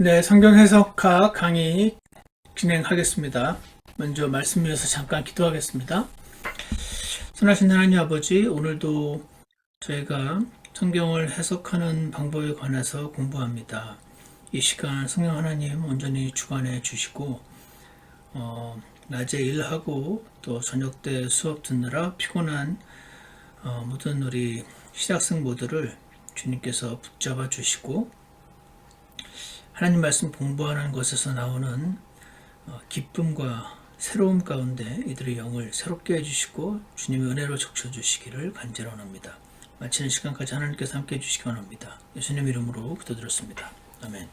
네, 성경 해석학 강의 진행하겠습니다. 먼저 말씀 위해서 잠깐 기도하겠습니다. 선하신 하나님 아버지, 오늘도 저희가 성경을 해석하는 방법에 관해서 공부합니다. 이 시간 성령 하나님 온전히 주관해 주시고 낮에 일하고 또 저녁 때 수업 듣느라 피곤한 모든 우리 신학생 모두를 주님께서 붙잡아 주시고 하나님 말씀 공부하는 것에서 나오는 기쁨과 새로움 가운데 이들의 영을 새롭게 해주시고 주님의 은혜로 적셔주시기를 간절히 원합니다. 마치는 시간까지 하나님께서 함께 해주시기 원합니다. 예수님 이름으로 기도드렸습니다. 아멘.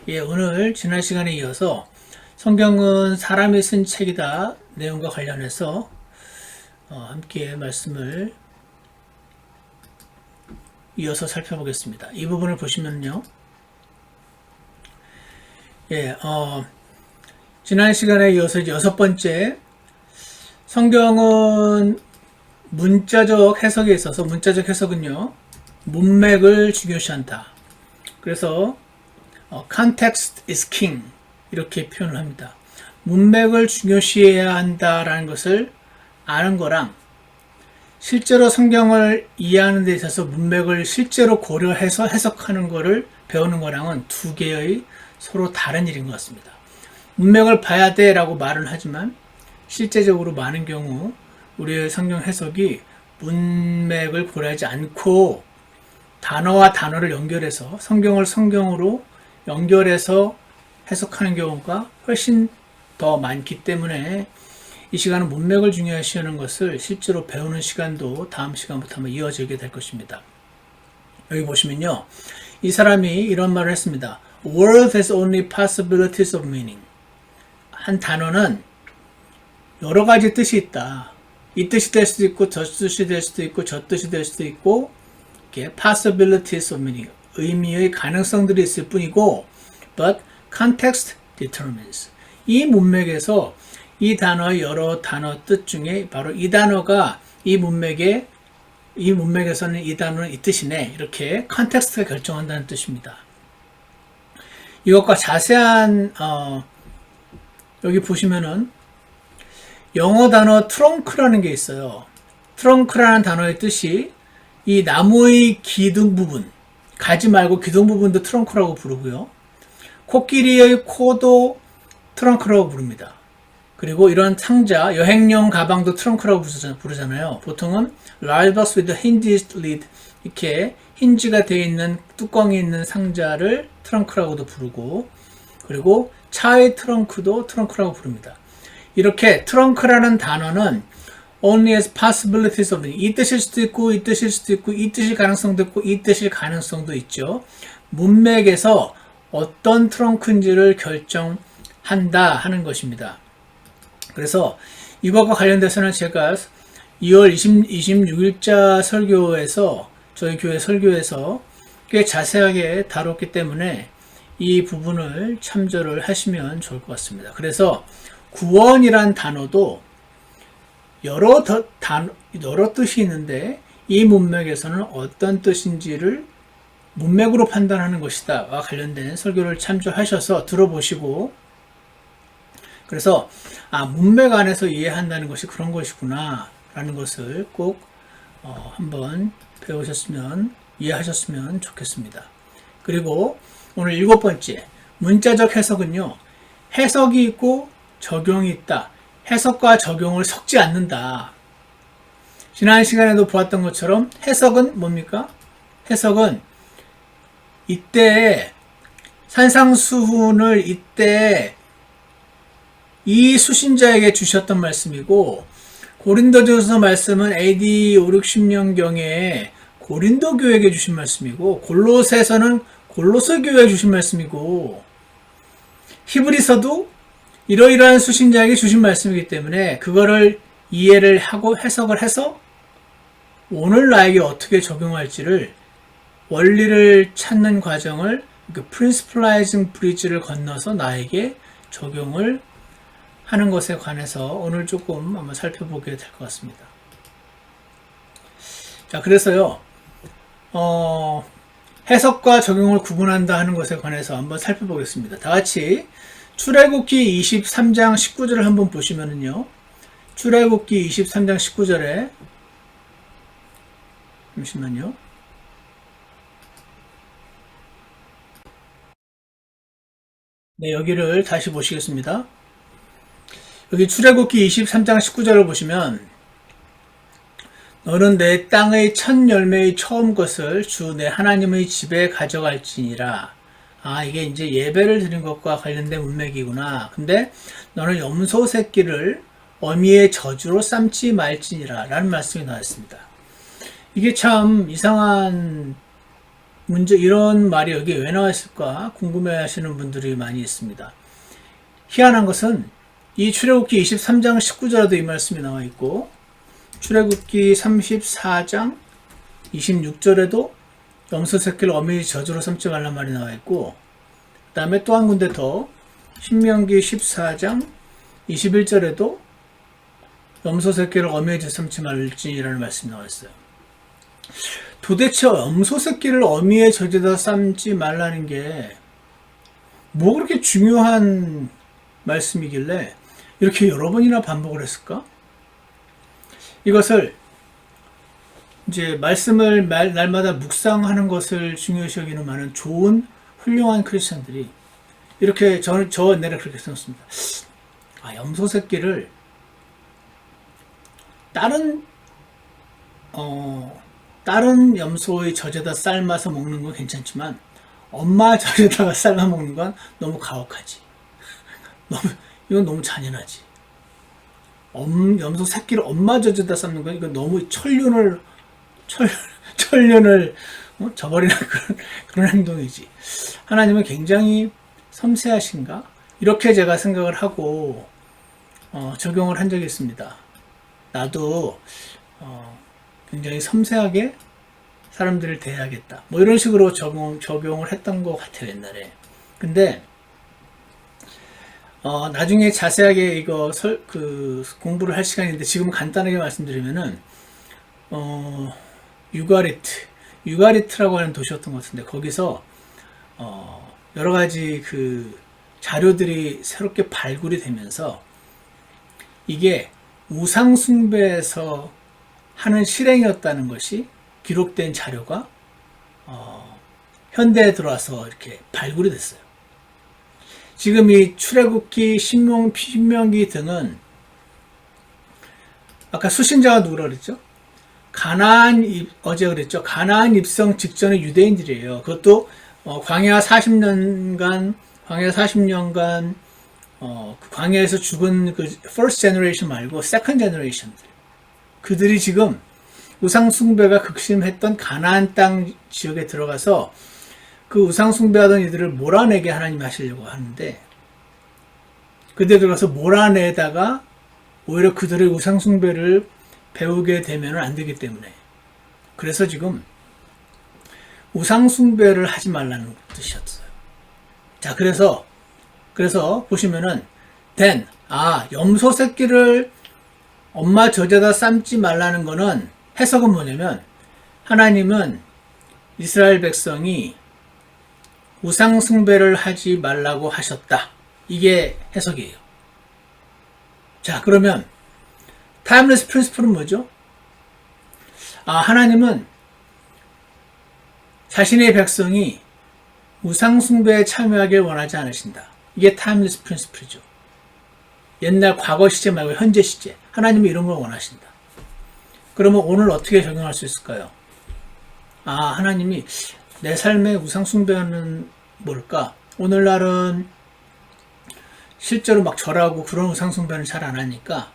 예, 오늘 지난 시간에 이어서 성경은 사람이 쓴 책이다 내용과 관련해서 함께 말씀을 이어서 살펴보겠습니다. 이 부분을 보시면요. 예, 지난 시간에 이어서 여섯 번째, 성경은 문자적 해석에 있어서, 문자적 해석은요, 문맥을 중요시한다. 그래서, context is king. 이렇게 표현을 합니다. 문맥을 중요시해야 한다라는 것을 아는 거랑, 실제로 성경을 이해하는 데 있어서 문맥을 실제로 고려해서 해석하는 거를 배우는 거랑은 두 개의 서로 다른 일인 것 같습니다. 문맥을 봐야 돼 라고 말은 하지만 실제적으로 많은 경우 우리의 성경 해석이 문맥을 고려하지 않고 단어와 단어를 연결해서 성경을 성경으로 연결해서 해석하는 경우가 훨씬 더 많기 때문에 이 시간은 문맥을 중요시하는 것을 실제로 배우는 시간도 다음 시간부터 한번 이어지게 될 것입니다. 여기 보시면요, 이 사람이 이런 말을 했습니다. Word has only possibilities of meaning. 한 단어는 여러 가지 뜻이 있다. 이 뜻이 될 수도 있고 저 뜻이 될 수도 있고 저 뜻이 될 수도 있고 이렇게 possibilities of meaning, 의미의 가능성들이 있을 뿐이고 but context determines. 이 문맥에서 이 단어의 여러 단어 뜻 중에 바로 이 단어가 이 문맥에서는 이 단어는 이 뜻이네. 이렇게 컨텍스트가 결정한다는 뜻입니다. 이것과 자세한 여기 보시면은 영어 단어 트렁크라는 게 있어요. 트렁크라는 단어의 뜻이 이 나무의 기둥 부분, 가지 말고 기둥 부분도 트렁크라고 부르고요. 코끼리의 코도 트렁크라고 부릅니다. 그리고 이런 상자, 여행용 가방도 트렁크라고 부르잖아요. 보통은 large box with a hinged lid, 이렇게 힌지가 되어 있는 뚜껑이 있는 상자를 트렁크라고도 부르고, 그리고 차의 트렁크도 트렁크라고 부릅니다. 이렇게 트렁크라는 단어는 only as possibilities of 이 뜻일 수도 있고 이 뜻일 수도 있고 이 뜻일 가능성도 있고 이 뜻일 가능성도 있죠. 문맥에서 어떤 트렁크인지를 결정한다 하는 것입니다. 그래서 이것과 관련돼서는 제가 2월 26일자 설교에서 저희 교회 설교에서 꽤 자세하게 다뤘기 때문에 이 부분을 참조를 하시면 좋을 것 같습니다. 그래서 구원이란 단어도 여러 뜻이 있는데 이 문맥에서는 어떤 뜻인지를 문맥으로 판단하는 것이다와 관련된 설교를 참조하셔서 들어보시고, 그래서 문맥 안에서 이해한다는 것이 그런 것이구나 라는 것을 꼭 한번 배우셨으면, 이해하셨으면 좋겠습니다. 그리고 오늘 일곱 번째, 문자적 해석은요, 해석이 있고 적용이 있다. 해석과 적용을 섞지 않는다. 지난 시간에도 보았던 것처럼 해석은 뭡니까? 해석은 이때 산상수훈을 이때 이 수신자에게 주셨던 말씀이고, 고린도전서 말씀은 AD 5, 60년경에 고린도 교회에게 주신 말씀이고, 골로새서는 골로새 교회에 주신 말씀이고, 히브리서도 이러이러한 수신자에게 주신 말씀이기 때문에 그거를 이해를 하고 해석을 해서 오늘 나에게 어떻게 적용할지를, 원리를 찾는 과정을, principalizing bridge를 건너서 나에게 적용을 하는 것에 관해서 오늘 조금 한번 살펴보게 될 것 같습니다. 자, 그래서요, 해석과 적용을 구분한다 하는 것에 관해서 한번 살펴보겠습니다. 다 같이 출애굽기 23장 19절을 한번 보시면은요. 출애굽기 23장 19절에 잠시만요. 네, 여기를 다시 보시겠습니다. 여기 출애굽기 23장 19절을 보시면 너는 내 땅의 첫 열매의 처음 것을 주 내 하나님의 집에 가져갈지니라. 아, 이게 이제 예배를 드린 것과 관련된 문맥이구나. 근데 너는 염소 새끼를 어미의 저주로 삼지 말지니라 라는 말씀이 나왔습니다. 이게 참 이상한 문제, 이런 말이 여기에 왜 나왔을까 궁금해 하시는 분들이 많이 있습니다. 희한한 것은 이 출애굽기 23장 19절에도 이 말씀이 나와 있고 출애굽기 34장 26절에도 염소 새끼를 어미의 저주로 삼지 말란 말이 나와 있고 그 다음에 또 한 군데 더 신명기 14장 21절에도 염소 새끼를 어미의 저주로 삼지 말지라는 말씀이 나와 있어요. 도대체 염소 새끼를 어미의 저주에다 삼지 말라는 게 뭐 그렇게 중요한 말씀이길래 이렇게 여러 번이나 반복을 했을까? 이것을 이제 말씀을 날마다 묵상하는 것을 중요시 여기는 많은 좋은 훌륭한 크리스천들이 이렇게 저 내가 그렇게 생각했습니다. 아, 염소 새끼를 다른 염소의 젖에다 삶아서 먹는 건 괜찮지만 엄마 젖에다가 삶아 먹는 건 너무 가혹하지. 이건 너무 잔인하지. 염소 새끼를 엄마 젖에다 삶는 건 이건 너무 천륜을 저버리는 그런 행동이지. 하나님은 굉장히 섬세하신가? 이렇게 제가 생각을 하고 적용을 한 적이 있습니다. 나도 굉장히 섬세하게 사람들을 대해야겠다. 뭐 이런 식으로 적용을 했던 것 같아요, 옛날에. 근데 나중에 자세하게 이거 공부를 할 시간인데 지금 간단하게 말씀드리면은 유가리트라고 하는 도시였던 것 같은데 거기서 여러 가지 그 자료들이 새롭게 발굴이 되면서 이게 우상 숭배에서 하는 실행이었다는 것이 기록된 자료가 현대에 들어와서 이렇게 발굴이 됐어요. 지금 이 출애굽기, 신명기 등은 아까 수신자가 누구라고 그랬죠? 어제 그랬죠? 가나안 입성 직전의 유대인들이에요. 그것도 광야 40년간 그 광야에서 죽은 그 first generation 말고 second generation들. 그들이 지금 우상 숭배가 극심했던 가나안 땅 지역에 들어가서 그 우상 숭배하던 이들을 몰아내게 하나님이 하시려고 하는데 그때 들어가서 몰아내다가 오히려 그들의 우상 숭배를 배우게 되면 안 되기 때문에 그래서 지금 우상 숭배를 하지 말라는 뜻이었어요. 자, 그래서 보시면은 염소 새끼를 엄마 젖에다 삶지 말라는 거는 해석은 뭐냐면 하나님은 이스라엘 백성이 우상 숭배를 하지 말라고 하셨다. 이게 해석이에요. 자, 그러면 타임레스 프린시플은 뭐죠? 하나님은 자신의 백성이 우상 숭배에 참여하길 원하지 않으신다. 이게 타임레스 프린시플이죠. 옛날 과거 시제 말고 현재 시제. 하나님은 이런 걸 원하신다. 그러면 오늘 어떻게 적용할 수 있을까요? 하나님이 내 삶에 우상 숭배하는 뭘까? 오늘날은 실제로 막 절하고 그런 우상 숭배는 잘 안 하니까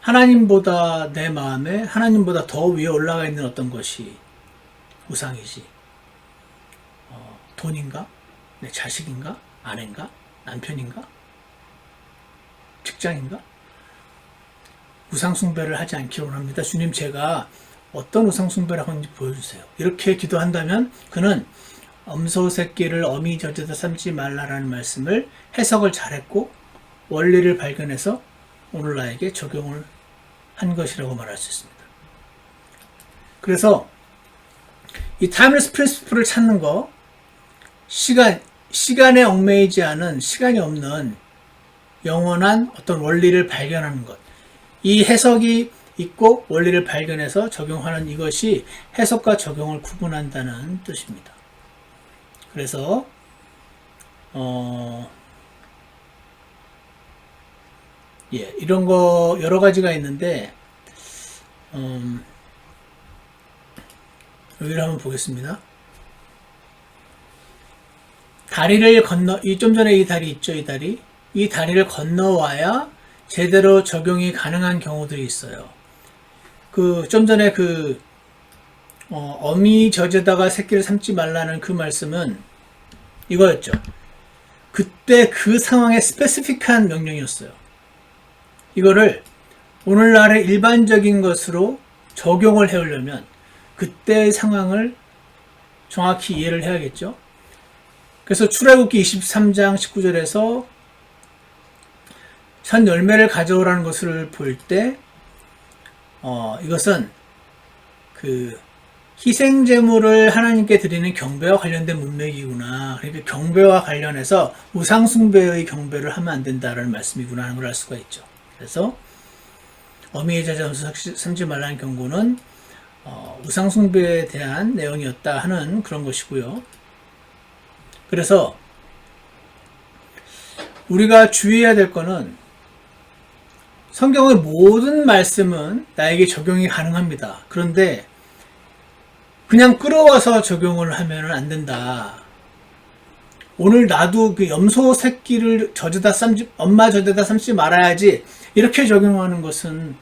하나님보다 내 마음에 하나님보다 더 위에 올라가 있는 어떤 것이 우상이지. 돈인가? 내 자식인가? 아내인가? 남편인가? 직장인가? 우상 숭배를 하지 않기로 합니다. 주님, 제가 어떤 우상 숭배를 하는지 보여주세요. 이렇게 기도한다면 그는 염소 새끼를 어미 젖에다 삶지 말라라는 말씀을 해석을 잘했고 원리를 발견해서 오늘 나에게 적용을 한 것이라고 말할 수 있습니다. 그래서 이 타임리스 프린시플을 찾는 거, 시간에 얽매이지 않은, 시간이 없는 영원한 어떤 원리를 발견하는 것. 이 해석이 있고 원리를 발견해서 적용하는 이것이 해석과 적용을 구분한다는 뜻입니다. 그래서 이런 거 여러 가지가 있는데 여기를 한번 보겠습니다. 다리를 건너, 좀 전에 이 다리 있죠, 이 다리를 건너와야 제대로 적용이 가능한 경우들이 있어요. 좀 전에 어미 젖에다가 새끼를 삼지 말라는 그 말씀은 이거였죠. 그때 그 상황에 스페시픽한 명령이었어요. 이거를 오늘날의 일반적인 것으로 적용을 해오려면 그때의 상황을 정확히 이해를 해야겠죠. 그래서 출애굽기 23장 19절에서 첫 열매를 가져오라는 것을 볼 때 이것은 희생제물을 하나님께 드리는 경배와 관련된 문맥이구나. 그러니까 경배와 관련해서 우상숭배의 경배를 하면 안 된다라는 말씀이구나 하는 걸 알 수가 있죠. 그래서 어미의 자자원수 삼지 말라는 경고는 우상숭배에 대한 내용이었다 하는 그런 것이고요. 그래서 우리가 주의해야 될 거는 성경의 모든 말씀은 나에게 적용이 가능합니다. 그런데 그냥 끌어와서 적용을 하면 안 된다. 오늘 나도 염소 새끼를 엄마 젖에다 삶지 말아야지 이렇게 적용하는 것은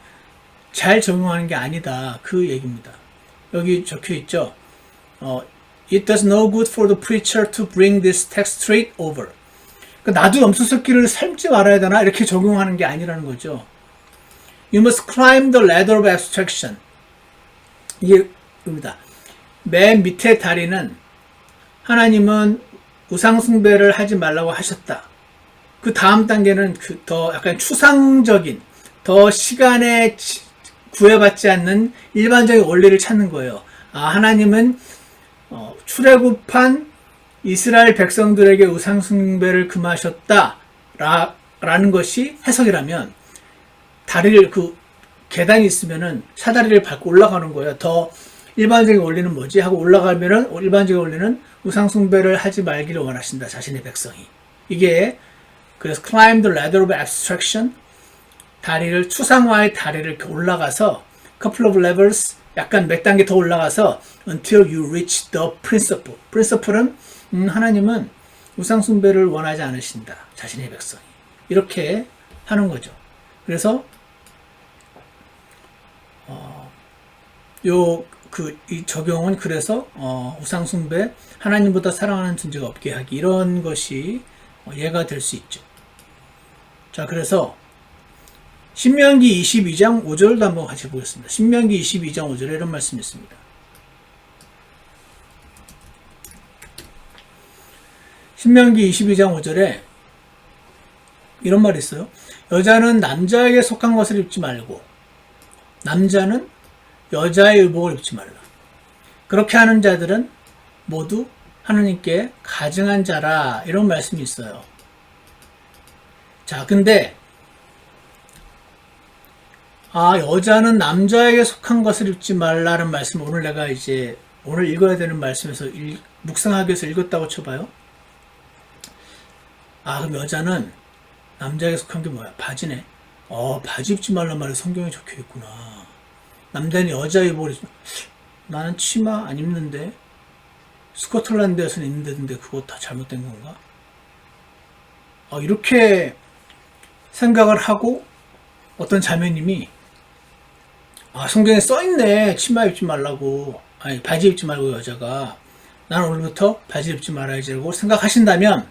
잘 적용하는 게 아니다. 그 얘기입니다. 여기 적혀 있죠. It does no good for the preacher to bring this text straight over. 그러니까 나도 염소 새끼를 삶지 말아야 되나 이렇게 적용하는 게 아니라는 거죠. You must climb the ladder of abstraction. 이게 입니다. 맨 밑에 다리는 하나님은 우상숭배를 하지 말라고 하셨다. 그 다음 단계는 더 약간 추상적인, 더 시간에 구애받지 않는 일반적인 원리를 찾는 거예요. 하나님은 출애굽한 이스라엘 백성들에게 우상숭배를 금하셨다 라는 것이 해석이라면 다리를 계단이 있으면은 사다리를 밟고 올라가는 거예요. 더 일반적인 원리는 뭐지? 하고 올라가면은 일반적인 원리는 우상숭배를 하지 말기를 원하신다. 자신의 백성이. 이게 그래서 climb the ladder of abstraction, 추상화의 다리를 이렇게 올라가서 couple of levels, 약간 몇 단계 더 올라가서 until you reach the principle. principle은 하나님은 우상숭배를 원하지 않으신다. 자신의 백성이. 이렇게 하는 거죠. 그래서 이 적용은 그래서 우상숭배, 하나님보다 사랑하는 존재가 없게 하기, 이런 것이 예가 될 수 있죠. 자, 그래서 신명기 22장 5절도 한번 같이 보겠습니다. 신명기 22장 5절에 이런 말씀이 있습니다. 신명기 22장 5절에 이런 말이 있어요. 여자는 남자에게 속한 것을 입지 말고 남자는 여자의 의복을 입지 말라. 그렇게 하는 자들은 모두 하나님께 가증한 자라, 이런 말씀이 있어요. 자, 근데 여자는 남자에게 속한 것을 입지 말라는 말씀, 오늘 내가 오늘 읽어야 되는 말씀에서 묵상하기 위해서 읽었다고 쳐봐요. 그럼 여자는 남자에게 속한 게 뭐야? 바지네. 바지 입지 말란 말이 성경에 적혀 있구나. 남자는 여자 의복을 입지, 나는 치마 안 입는데 스코틀랜드에서는 입는다던데 그거 다 잘못된 건가? 이렇게 생각을 하고 어떤 자매님이 성경에 써있네. 치마 입지 말라고. 바지 입지 말고 여자가. 나는 오늘부터 바지 입지 말아야지라고 생각하신다면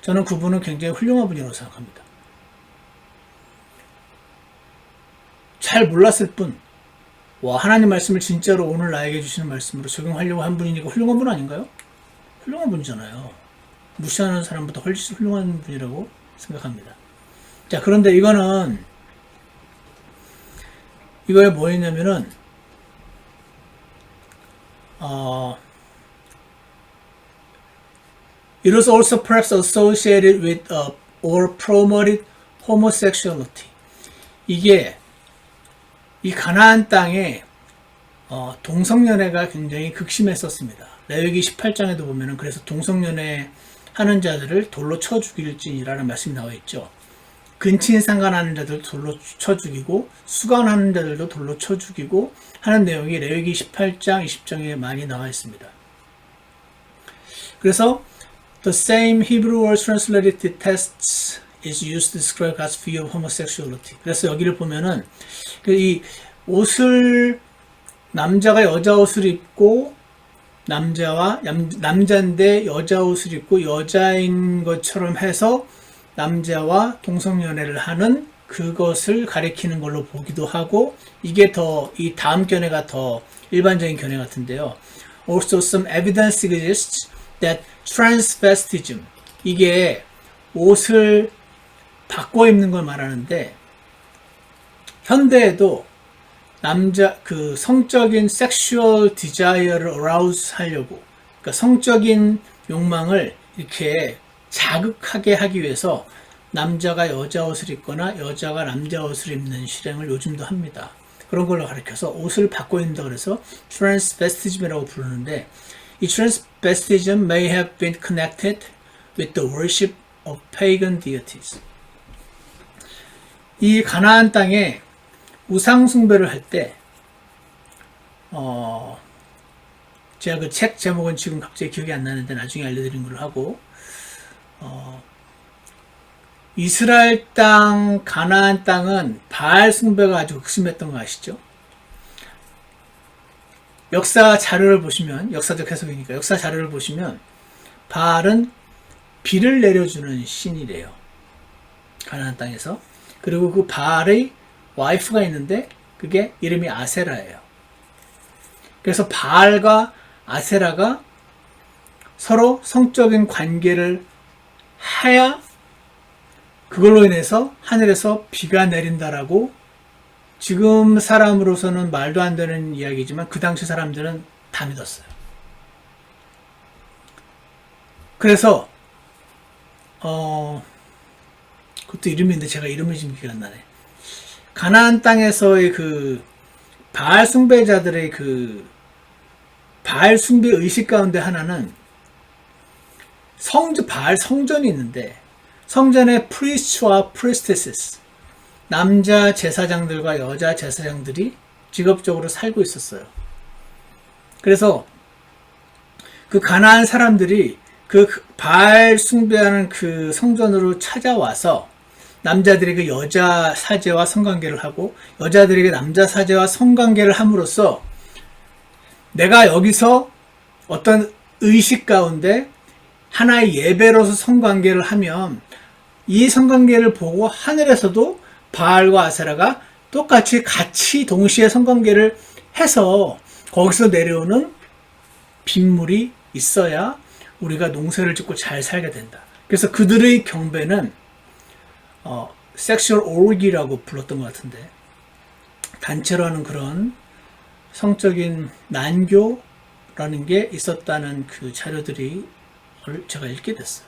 저는 그분은 굉장히 훌륭한 분이라고 생각합니다. 잘 몰랐을 뿐, 하나님 말씀을 진짜로 오늘 나에게 주시는 말씀으로 적용하려고 한 분이니까 훌륭한 분 아닌가요? 훌륭한 분이잖아요. 무시하는 사람보다 훨씬 훌륭한 분이라고 생각합니다. 자, 그런데 이거에 뭐였냐면은 It was also perhaps associated with or promoted homosexuality. 이게 이 가나안 땅에 동성연애가 굉장히 극심했었습니다. 레위기 18장에도 보면은 그래서 동성연애 하는 자들을 돌로 쳐 죽일지라는 말씀이 나와 있죠. 근친 상간하는 자들도 돌로 쳐 죽이고 수간하는 자들도 돌로 쳐 죽이고 하는 내용이 레위기 18장 20장에 많이 나와 있습니다. 그래서 the same Hebrew word translated detests is used to describe God's view of homosexuality. 그래서 여기를 보면은 이 옷을 남자가 여자 옷을 입고 남자인데 여자 옷을 입고 여자인 것처럼 해서 남자와 동성연애를 하는 그것을 가리키는 걸로 보기도 하고 이게 더 이 다음 견해가 더 일반적인 견해 같은데요. Also some evidence exists that transvestism 이게 옷을 바꿔 입는 걸 말하는데 현대에도 남자 그 성적인 sexual desire를 arouse 하려고 그러니까 성적인 욕망을 이렇게 자극하게 하기 위해서 남자가 여자 옷을 입거나 여자가 남자 옷을 입는 실행을 요즘도 합니다. 그런 걸로 가르쳐서 옷을 바꿔 입는다 그래서 transvestism이라고 부르는데 이 transvestism may have been connected with the worship of pagan deities. 이 가나안 땅에 우상 숭배를 할 때, 제가 그 책 제목은 지금 갑자기 기억이 안 나는데 나중에 알려드린 걸로 하고, 이스라엘 땅, 가나안 땅은 바알 숭배가 아주 극심했던 거 아시죠? 역사 자료를 보시면, 역사적 해석이니까 역사 자료를 보시면, 바알은 비를 내려주는 신이래요. 가나안 땅에서. 그리고 그 바알의 와이프가 있는데 그게 이름이 아세라예요. 그래서 바알과 아세라가 서로 성적인 관계를 해야 그걸로 인해서 하늘에서 비가 내린다라고 지금 사람으로서는 말도 안 되는 이야기지만 그 당시 사람들은 다 믿었어요. 그래서 그것도 이름인데 제가 이름이 지금 기억 안 나네. 가나안 땅에서의 그 바알 숭배자들의 그 바알 숭배 의식 가운데 하나는 바알 성전이 있는데 성전에 프리스트와 프리스테스 남자 제사장들과 여자 제사장들이 직업적으로 살고 있었어요. 그래서 그 가나안 사람들이 그 바알 숭배하는 그 성전으로 찾아와서 남자들에게 여자 사제와 성관계를 하고 여자들에게 남자 사제와 성관계를 함으로써 내가 여기서 어떤 의식 가운데 하나의 예배로서 성관계를 하면 이 성관계를 보고 하늘에서도 바알과 아세라가 똑같이 같이 동시에 성관계를 해서 거기서 내려오는 빗물이 있어야 우리가 농사를 짓고 잘 살게 된다. 그래서 그들의 경배는 섹슈얼 오르기라고 불렀던 것 같은데 단체로 하는 그런 성적인 난교라는 게 있었다는 그 자료들이 제가 읽게 됐어요.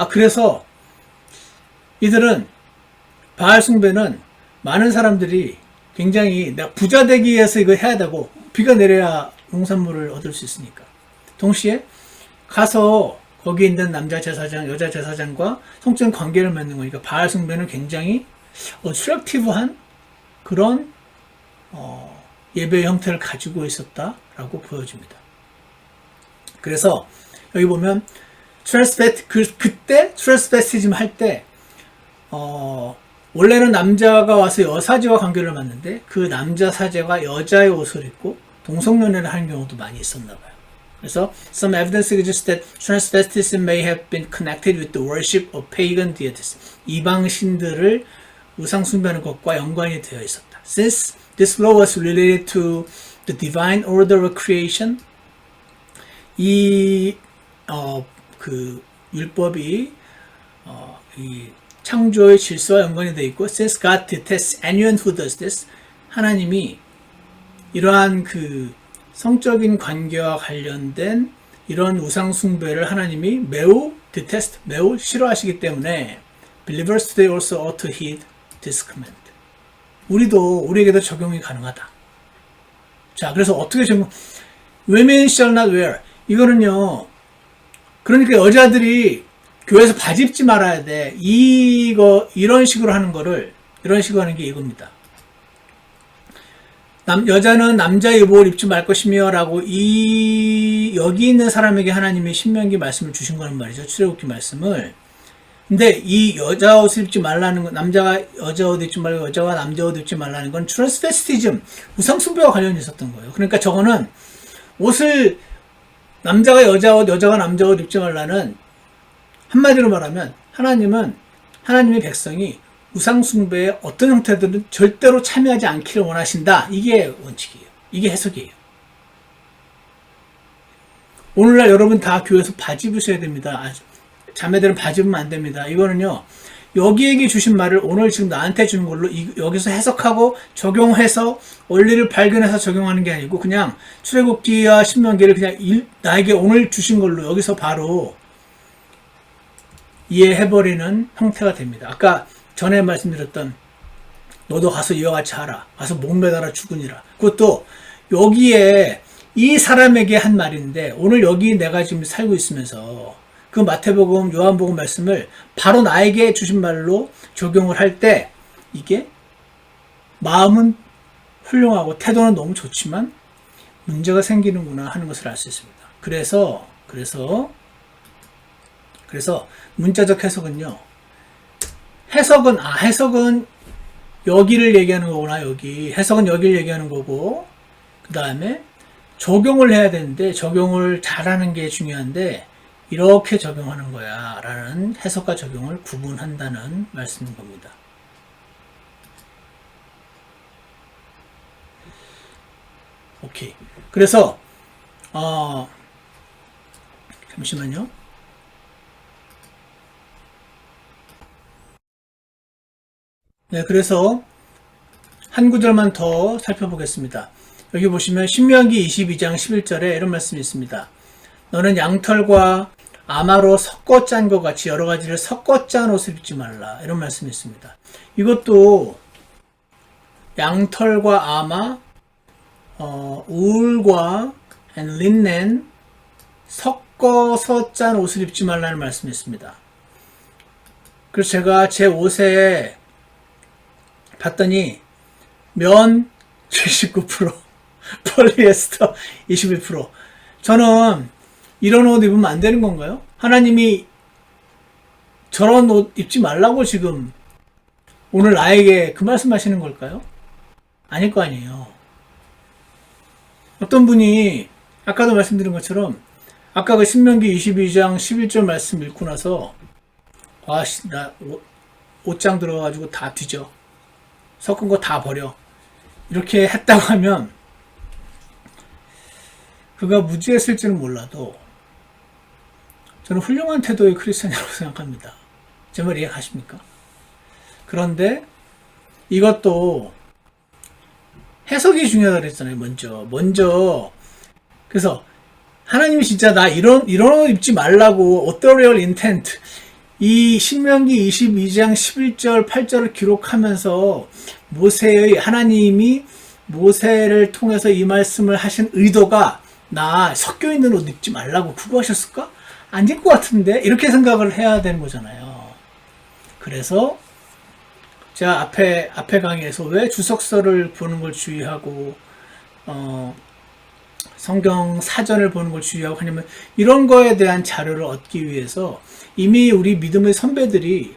그래서 이들은 바알 숭배는 많은 사람들이 굉장히 내가 부자 되기 위해서 이거 해야 되고 비가 내려야 농산물을 얻을 수 있으니까 동시에 가서 거기 있는 남자 제사장, 여자 제사장과 성적인 관계를 맺는 거니까 바알 숭배는 굉장히 트랙티브한 그런 예배 형태를 가지고 있었다라고 보여집니다. 그래서 여기 보면 그때 트랜스베스티즘 할 때 원래는 남자가 와서 여사제와 관계를 맺는데 그 남자 사제가 여자의 옷을 입고 동성연애를 하는 경우도 많이 있었나 봐요. 그래서 some evidence suggests that transvestism may have been connected with the worship of pagan deities. 이방 신들을 우상 숭배하는 것과 연관이 되어 있었다. Since this law was related to the divine order of creation, 이 그 율법이 이 창조의 질서와 연관이 되어 있고, since God detests anyone who does this, 하나님이 이러한 그 성적인 관계와 관련된 이런 우상숭배를 하나님이 매우 detest, 매우 싫어하시기 때문에 believers today also ought to heed this command. 우리에게도 적용이 가능하다. 자, 그래서 어떻게 적용? Women shall not wear. 이거는요. 그러니까 여자들이 교회에서 바지 입지 말아야 돼. 이런 식으로 하는 게 이겁니다. 여자는 남자의 의복을 입지 말 것이며 라고 여기 있는 사람에게 하나님이 신명기 말씀을 주신 거란 말이죠. 출애굽기 말씀을. 근데 이 여자 옷을 입지 말라는 건, 남자가 여자 옷 입지 말고 여자가 남자 옷 입지 말라는 건 트랜스베스티즘, 우상숭배와 관련이 있었던 거예요. 그러니까 저거는 옷을 남자가 여자 옷, 여자가 남자 옷 입지 말라는, 한마디로 말하면 하나님의 백성이 우상숭배의 어떤 형태들은 절대로 참여하지 않기를 원하신다. 이게 원칙이에요. 이게 해석이에요. 오늘날 여러분 다 교회에서 바지 입으셔야 됩니다. 자매들은 바지 입으면 안 됩니다. 이거는요. 여기에게 주신 말을 오늘 지금 나한테 주는 걸로 여기서 해석하고 적용해서 원리를 발견해서 적용하는 게 아니고 그냥 출애굽기와 신명기를 그냥 나에게 오늘 주신 걸로 여기서 바로 이해해버리는 형태가 됩니다. 아까 전에 말씀드렸던 너도 가서 이와 같이 하라. 가서 목매달아 죽으니라. 그것도 여기에 이 사람에게 한 말인데 오늘 여기 내가 지금 살고 있으면서 그 마태복음, 요한복음 말씀을 바로 나에게 주신 말로 적용을 할 때 이게 마음은 훌륭하고 태도는 너무 좋지만 문제가 생기는구나 하는 것을 알 수 있습니다. 그래서 문자적 해석은요. 해석은 여기를 얘기하는 거구나. 해석은 여기를 얘기하는 거고 그 다음에 적용을 해야 되는데 적용을 잘하는 게 중요한데 이렇게 적용하는 거야 라는 해석과 적용을 구분한다는 말씀인 겁니다. 오케이. 그래서 잠시만요. 네, 그래서 한 구절만 더 살펴보겠습니다. 여기 보시면 신명기 22장 11절에 이런 말씀이 있습니다. 너는 양털과 아마로 섞어 짠 것 같이 여러 가지를 섞어 짠 옷을 입지 말라. 이런 말씀이 있습니다. 이것도 양털과 아마, 울과 린넨 섞어서 짠 옷을 입지 말라는 말씀이 있습니다. 그래서 제가 제 옷에 봤더니 면 79%, 폴리에스터 21%. 저는 이런 옷 입으면 안 되는 건가요? 하나님이 저런 옷 입지 말라고 지금 오늘 나에게 그 말씀하시는 걸까요? 아닐 거 아니에요. 어떤 분이 아까도 말씀드린 것처럼 아까 그 신명기 22장 11절 말씀 읽고 나서 나 옷장 들어가지고 다 뒤져. 섞은 거 다 버려. 이렇게 했다고 하면 그가 무지했을지는 몰라도 저는 훌륭한 태도의 크리스찬이라고 생각합니다. 제 말 이해가십니까? 그런데 이것도 해석이 중요하다고 그랬잖아요. 먼저 그래서 하나님이 진짜 나 이런 옷 입지 말라고 authorial intent 이 신명기 22장 11절 8절을 기록하면서 하나님이 모세를 통해서 이 말씀을 하신 의도가 나 섞여 있는 옷 입지 말라고 구구하셨을까? 아닐 것 같은데 이렇게 생각을 해야 되는 거잖아요. 그래서 제가 앞에 강의에서 왜 주석서를 보는 걸 주의하고 성경 사전을 보는 걸 주의하고 하냐면 이런 거에 대한 자료를 얻기 위해서 이미 우리 믿음의 선배들이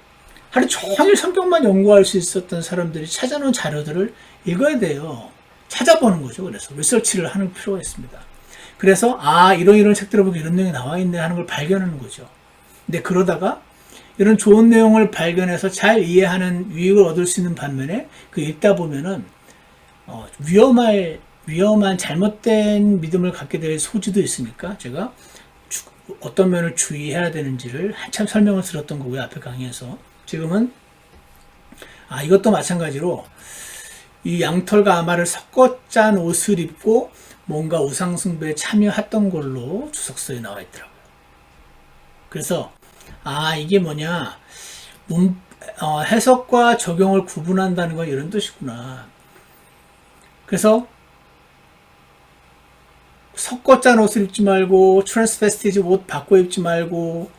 하루 종일 성경만 연구할 수 있었던 사람들이 찾아놓은 자료들을 읽어야 돼요. 찾아보는 거죠. 그래서 리서치를 하는 필요가 있습니다. 그래서 이런 책들을 보면 이런 내용이 나와 있네 하는 걸 발견하는 거죠. 근데 그러다가 이런 좋은 내용을 발견해서 잘 이해하는 유익을 얻을 수 있는 반면에 그 읽다 보면은 위험한 잘못된 믿음을 갖게 될 소지도 있으니까 제가 어떤 면을 주의해야 되는지를 한참 설명을 드렸던 거고요. 앞에 강의에서. 지금은 이것도 마찬가지로 이 양털과 아마를 섞어 짠 옷을 입고 뭔가 우상숭배에 참여했던 걸로 주석서에 나와 있더라고요. 그래서 이게 뭐냐, 해석과 적용을 구분한다는 건 이런 뜻이구나. 그래서 섞어짠 옷을 입지 말고, 트랜스베스티즈 옷 바꿔 입지 말고,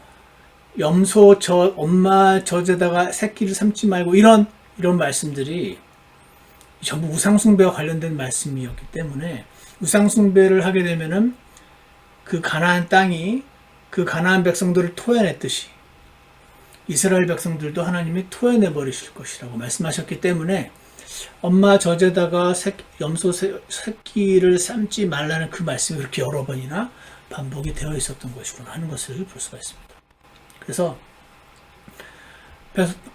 염소 엄마 젖에다가 새끼를 삼지 말고, 이런 말씀들이 전부 우상숭배와 관련된 말씀이었기 때문에, 우상숭배를 하게 되면은 그 가나안 땅이 그 가나안 백성들을 토해냈듯이 이스라엘 백성들도 하나님이 토해내 버리실 것이라고 말씀하셨기 때문에, 엄마 젖에다가 염소 새끼를 삶지 말라는 그 말씀이 그렇게 여러 번이나 반복이 되어 있었던 것이구나 하는 것을 볼 수가 있습니다. 그래서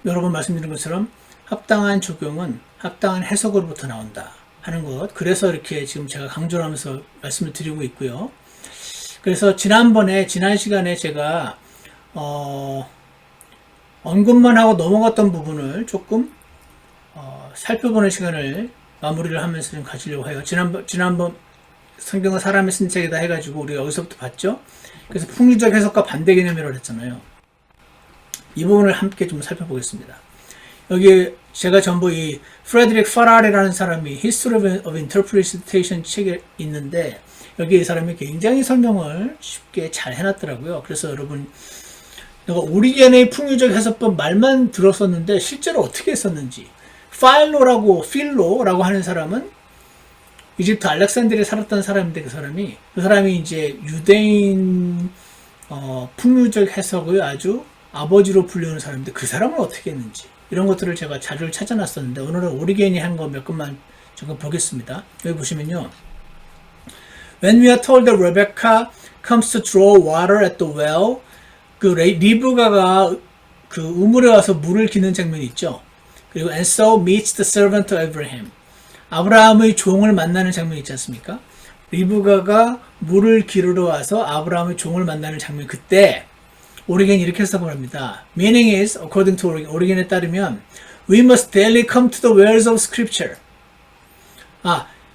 여러 번 말씀드린 것처럼 합당한 적용은 합당한 해석으로부터 나온다 하는 것, 그래서 이렇게 지금 제가 강조를 하면서 말씀을 드리고 있고요. 그래서 지난 시간에 제가 언급만 하고 넘어갔던 부분을 조금 살펴보는 시간을 마무리를 하면서 좀 가지려고 해요. 지난번 성경은 사람의 쓴 책이다 해가지고 우리가 여기서부터 봤죠. 그래서 풍류적 해석과 반대 개념이라고 했잖아요. 이 부분을 함께 좀 살펴보겠습니다. 여기 제가 전부 이 프레드릭 파라레라는 사람이 History of Interpretation 책에 있는데, 여기 이 사람이 굉장히 설명을 쉽게 잘 해놨더라고요. 그래서 여러분, 내가 오리겐의 풍류적 해석법 말만 들었었는데 실제로 어떻게 했었는지, 필로라고 하는 사람은 이집트 알렉산드리아에 살았던 사람인데, 그 사람이 이제 유대인 풍류적 해석의 아주 아버지로 불리는 사람인데, 그 사람은 어떻게 했는지 이런 것들을 제가 자료를 찾아놨었는데, 오늘은 오리겐이 한 거 몇 것만 잠깐 보겠습니다. 여기 보시면요, When we are told that Rebecca comes to draw water at the well, 그 리브가가 그 우물에 와서 물을 기는 장면이 있죠. 그리고 and so meets the servant of Abraham. 아브라함의 종을 만나는 장면이 있지 않습니까? 리브가가 물을 기르러 와서 아브라함의 종을 만나는 장면, 그때 오리겐이 이렇게 해석을 합니다. Meaning is, according to 오리겐에 따르면, we must daily come to the wells of scripture.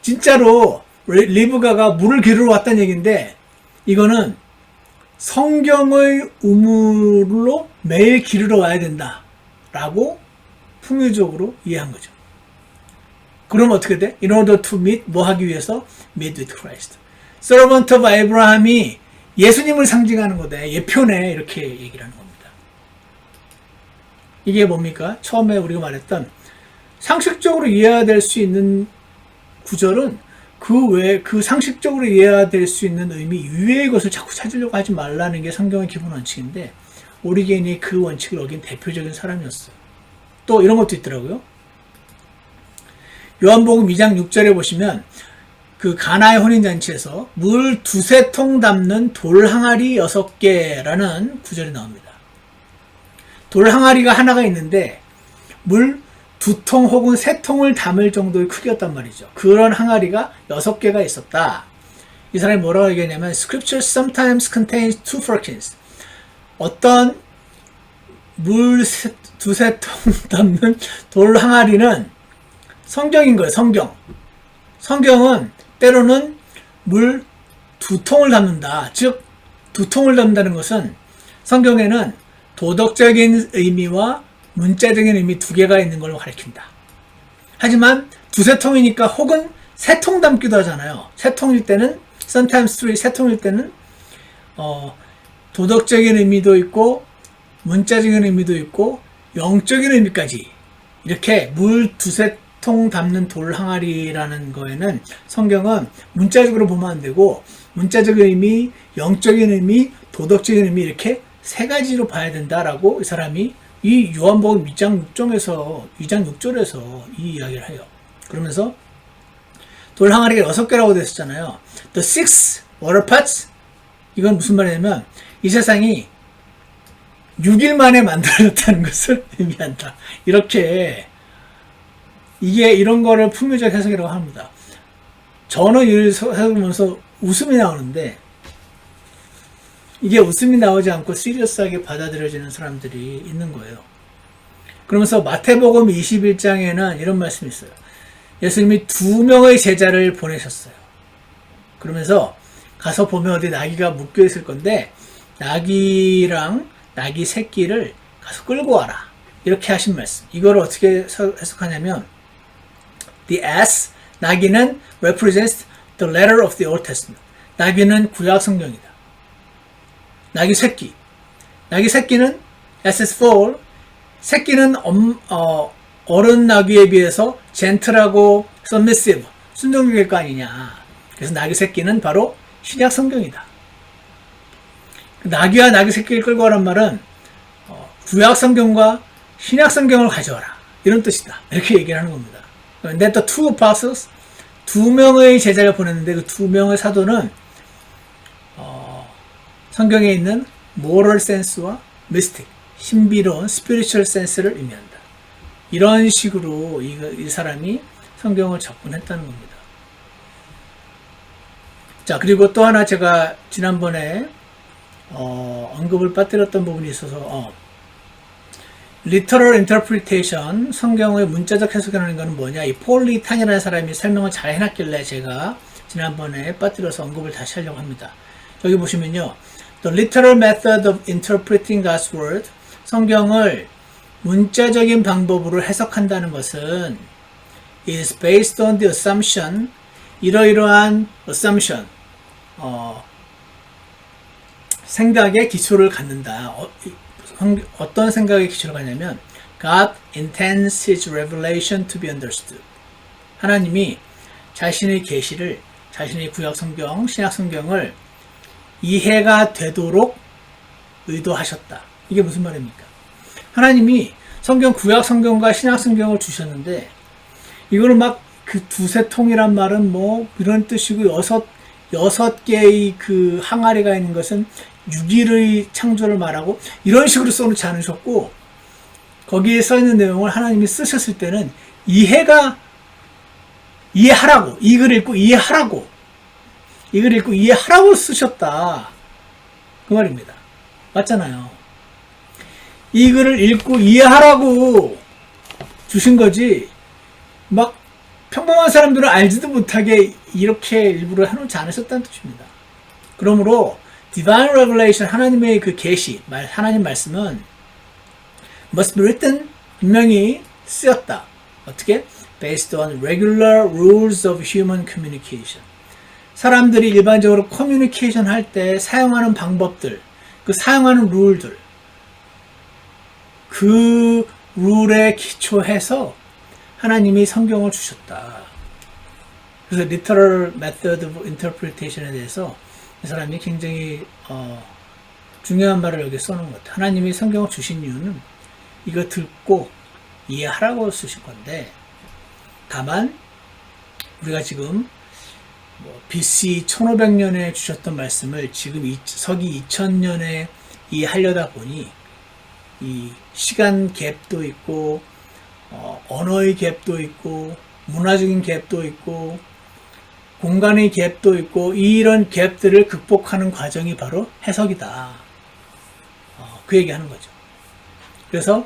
진짜로 리브가가 물을 기르러 왔다는 얘기인데, 이거는 성경의 우물로 매일 기르러 와야 된다 라고 풍요적으로 이해한 거죠. 그럼 어떻게 돼? In order to meet, 뭐 하기 위해서? Meet with Christ. Servant of Abraham이 예수님을 상징하는 거다, 예표네, 이렇게 얘기를 하는 겁니다. 이게 뭡니까? 처음에 우리가 말했던 상식적으로 이해될 수 있는 구절은 그 상식적으로 이해될 수 있는 의미 이외의 것을 자꾸 찾으려고 하지 말라는 게 성경의 기본 원칙인데, 오리겐이 그 원칙을 어긴 대표적인 사람이었어요. 또 이런 것도 있더라고요. 요한복음 2장 6절에 보시면 그 가나의 혼인잔치에서 물 2-3통 담는 돌 항아리 6개라는 구절이 나옵니다. 돌 항아리가 하나가 있는데 물 2통 혹은 3통을 담을 정도의 크기였단 말이죠. 그런 항아리가 6개가 있었다. 이 사람이 뭐라고 얘기하냐면, Scripture sometimes contains 2 firkins. 어떤 물 2-3통 담는 돌 항아리는 성경인 거예요. 성경은 때로는 물 2통을 담는다. 즉 2통을 담는다는 것은 성경에는 도덕적인 의미와 문자적인 의미 2개가 있는 걸로 가리킨다. 하지만 2-3통이니까 혹은 3통 담기도 하잖아요. 3통일 때는 sometimes 3통일 때는 도덕적인 의미도 있고 문자적인 의미도 있고 영적인 의미까지, 이렇게 물 2-3통 담는 돌 항아리라는 거에는 성경은 문자적으로 보면 안 되고 문자적인 의미, 영적인 의미, 도덕적인 의미, 이렇게 3가지로 봐야 된다라고 이 사람이 이 요한복음 2장 6절에서 이 이야기를 해요. 그러면서 돌 항아리가 6개라고 됐었잖아요. The 6 water pots, 이건 무슨 말이냐면 이 세상이 6일 만에 만들어졌다는 것을 의미한다. 이렇게, 이런 거를 풍요적 해석이라고 합니다. 저는 이를 해석하면서 웃음이 나오는데, 이게 웃음이 나오지 않고 시리어스하게 받아들여지는 사람들이 있는 거예요. 그러면서 마태복음 21장에는 이런 말씀이 있어요. 예수님이 2명의 제자를 보내셨어요. 그러면서 가서 보면 어디 나귀가 묶여 있을 건데 나귀랑 나귀 새끼를 가서 끌고 와라. 이렇게 하신 말씀. 이걸 어떻게 해석하냐면 the ass, 나귀는 represents the letter of the Old Testament. 나귀는 구약 성경이다. 나귀 새끼. 나귀 새끼는 SS4, 새끼는 어른 나귀에 비해서 젠틀하고 submissive, 순종일 거 아니냐. 그래서 나귀 새끼는 바로 신약 성경이다. 나귀와 나귀 새끼를 끌고 가란 말은 구약 성경과 신약 성경을 가져와라. 이런 뜻이다. 이렇게 얘기를 하는 겁니다. Then the two apostles, 두 명의 제자를 보냈는데 그 두 명의 사도는 성경에 있는 moral sense와 mystic, 신비로운 spiritual sense를 의미한다. 이런 식으로 이 사람이 성경을 접근했다는 겁니다. 자, 그리고 또 하나 제가 지난번에 언급을 빠뜨렸던 부분이 있어서 literal interpretation, 성경의 문자적 해석이라는 것은 뭐냐, 이 폴 리탄이라는 사람이 설명을 잘 해놨길래 제가 지난번에 빠뜨려서 언급을 다시 하려고 합니다. 여기 보시면요, the literal method of interpreting God's word, 성경을 문자적인 방법으로 해석한다는 것은 is based on the assumption, 이러이러한 assumption, 생각에 기초를 갖는다. 어떤 생각에 기초를 갖냐면 God intends his revelation to be understood. 하나님이 자신의 계시를, 자신의 구약 성경, 신약 성경을 이해가 되도록 의도하셨다. 이게 무슨 말입니까? 하나님이 성경, 구약 성경과 신약 성경을 주셨는데 이거를 막 그 두세 통이란 말은 뭐 이런 뜻이고 여섯 개의 그 항아리가 있는 것은 6일의 창조를 말하고 이런 식으로 써놓지 않으셨고, 거기에 써있는 내용을 하나님이 쓰셨을 때는 이해하라고, 이 글 읽고 이해하라고 쓰셨다. 그 말입니다. 맞잖아요. 이 글을 읽고 이해하라고 주신 거지, 막 평범한 사람들은 알지도 못하게 이렇게 일부러 해놓지 않으셨다는 뜻입니다. 그러므로 Divine Revelation, 하나님의 그 계시, 하나님 말씀은 must be written, 분명히 쓰였다. 어떻게? Based on regular rules of human communication. 사람들이 일반적으로 커뮤니케이션 할 때 사용하는 방법들, 그 사용하는 룰들, 그 룰에 기초해서 하나님이 성경을 주셨다. 그래서 literal method of interpretation에 대해서 이 사람이 굉장히 중요한 말을 여기 써놓은 것 같아요. 하나님이 성경을 주신 이유는 이거 듣고 이해하라고 쓰신 건데, 다만 우리가 지금 BC 1500년에 주셨던 말씀을 지금 서기 2000년에 이해하려다 보니 이 시간 갭도 있고 언어의 갭도 있고 문화적인 갭도 있고 공간의 갭도 있고, 이런 갭들을 극복하는 과정이 바로 해석이다. 그 얘기하는 거죠. 그래서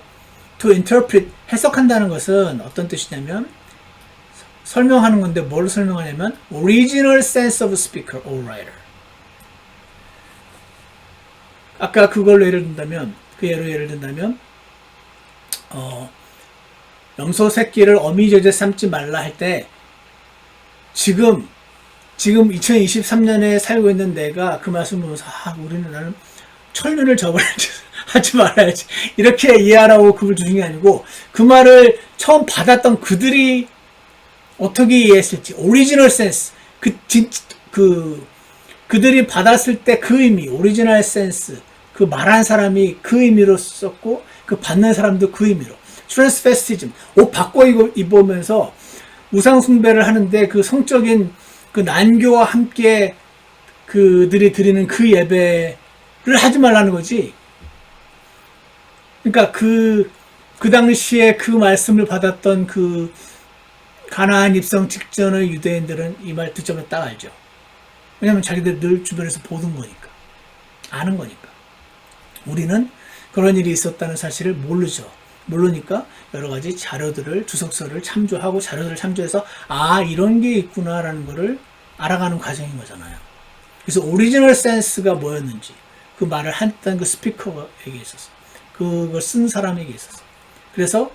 to interpret, 해석한다는 것은 어떤 뜻이냐면 설명하는 건데, 뭘 설명하냐면 original sense of speaker or writer. 아까 그걸로 예를 든다면, 그 예를 든다면 염소 새끼를 어미젖에 삶지 말라 할 때, 지금 2023년에 살고 있는 내가 그 말씀을 보면서 나는 천륜을 저버려야지, 하지 말아야지, 이렇게 이해하라고 그걸 주신 게 아니고, 그 말을 처음 받았던 그들이 어떻게 이해했을지, 오리지널 센스, 그들이 받았을 때 그 의미, 오리지널 센스, 그 말한 사람이 그 의미로 썼고 그 받는 사람도 그 의미로. 트랜스페스티즘, 옷 바꿔 입으면서 우상 숭배를 하는데 그 성적인 그 난교와 함께 그들이 드리는 그 예배를 하지 말라는 거지. 그러니까 그 당시에 그 말씀을 받았던 그 가나안 입성 직전의 유대인들은 이 말 듣자마자 딱 알죠. 왜냐하면 자기들 늘 주변에서 보던 거니까, 아는 거니까. 우리는 그런 일이 있었다는 사실을 모르니까 여러 가지 자료들을, 주석서를 참조하고 자료들을 참조해서 이런 게 있구나라는 거를 알아가는 과정인 거잖아요. 그래서 오리지널 센스가 뭐였는지 그 말을 했던 그 스피커에게 있었어. 그걸 쓴 사람에게 있었어. 그래서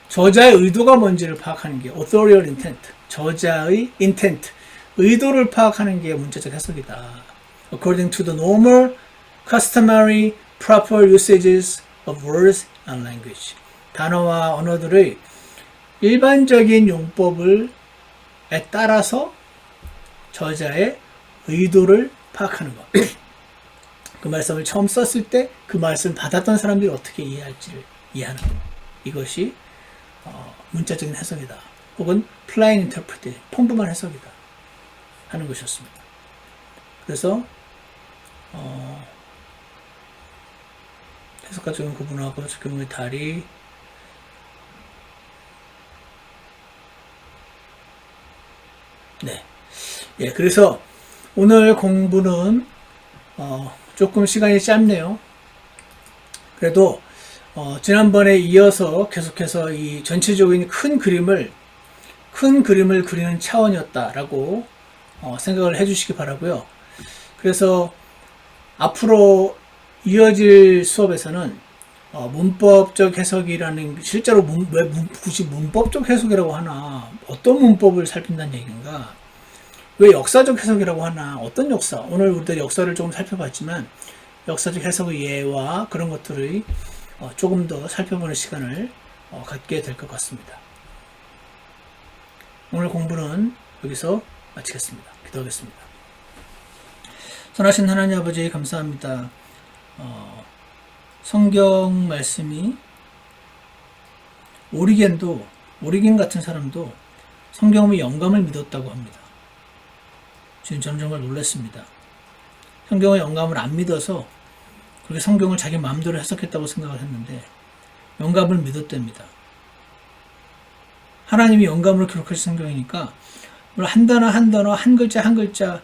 저자의 의도가 뭔지를 파악하는 게 authorial intent, 저자의 intent, 의도를 파악하는 게 문자적 해석이다. According to the normal, customary, proper usages of words and language. 단어와 언어들의 일반적인 용법에 따라서 저자의 의도를 파악하는 것. 그 말씀을 처음 썼을 때 그 말씀을 받았던 사람들이 어떻게 이해할지를 이해하는 것. 이것이 문자적인 해석이다. 혹은 plain interpretation, 평범한 해석이다. 하는 것이었습니다. 그래서 해석과 적용 구분하고 적용의 다리 네. 예, 그래서 오늘 공부는 조금 시간이 짧네요. 그래도 지난번에 이어서 계속해서 이 전체적인 큰 그림을 그리는 차원이었다라고 생각을 해주시기 바라고요. 그래서 앞으로 이어질 수업에서는 문법적 해석이라는 실제로 왜 굳이 문법적 해석이라고 하나, 어떤 문법을 살핀다는 얘기인가, 왜 역사적 해석이라고 하나, 어떤 역사, 오늘 우리들 역사를 조금 살펴봤지만 역사적 해석의 예와 그런 것들의 조금 더 살펴보는 시간을 갖게 될 것 같습니다. 오늘 공부는 여기서 마치겠습니다. 기도하겠습니다. 선하신 하나님 아버지 감사합니다. 성경 말씀이 오리겐 같은 사람도 성경의 영감을 믿었다고 합니다. 지금 저는 정말 놀랐습니다. 성경의 영감을 안 믿어서 그렇게 성경을 자기 마음대로 해석했다고 생각을 했는데 영감을 믿었답니다. 하나님이 영감으로 기록하신 성경이니까 한 단어 한 단어, 한 글자 한 글자,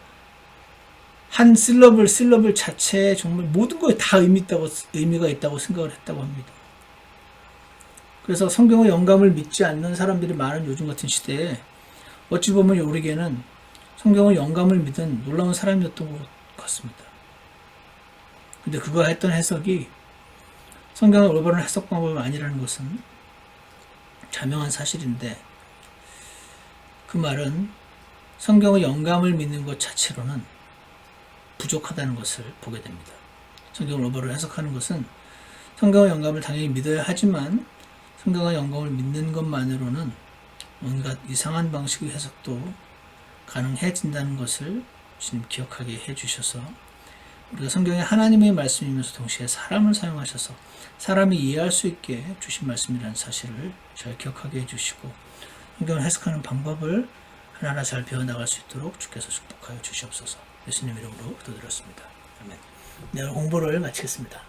한 실러블 자체에 정말 모든 거에 다 의미가 있다고 생각을 했다고 합니다. 그래서 성경의 영감을 믿지 않는 사람들이 많은 요즘 같은 시대에 어찌 보면 오리겐은 성경의 영감을 믿은 놀라운 사람이었던 것 같습니다. 근데 그가 했던 해석이 성경의 올바른 해석 방법이 아니라는 것은 자명한 사실인데, 그 말은 성경의 영감을 믿는 것 자체로는 부족하다는 것을 보게 됩니다. 성경을 올바로 해석하는 것은 성경의 영감을 당연히 믿어야 하지만 성경의 영감을 믿는 것만으로는 온갖 이상한 방식의 해석도 가능해진다는 것을 주님 기억하게 해주셔서 우리가 성경에 하나님의 말씀이면서 동시에 사람을 사용하셔서 사람이 이해할 수 있게 주신 말씀이라는 사실을 잘 기억하게 해주시고 성경을 해석하는 방법을 하나하나 잘 배워나갈 수 있도록 주께서 축복하여 주시옵소서. 예수님 이름으로 기도드렸습니다. 아멘. 네, 오늘 공부를 마치겠습니다.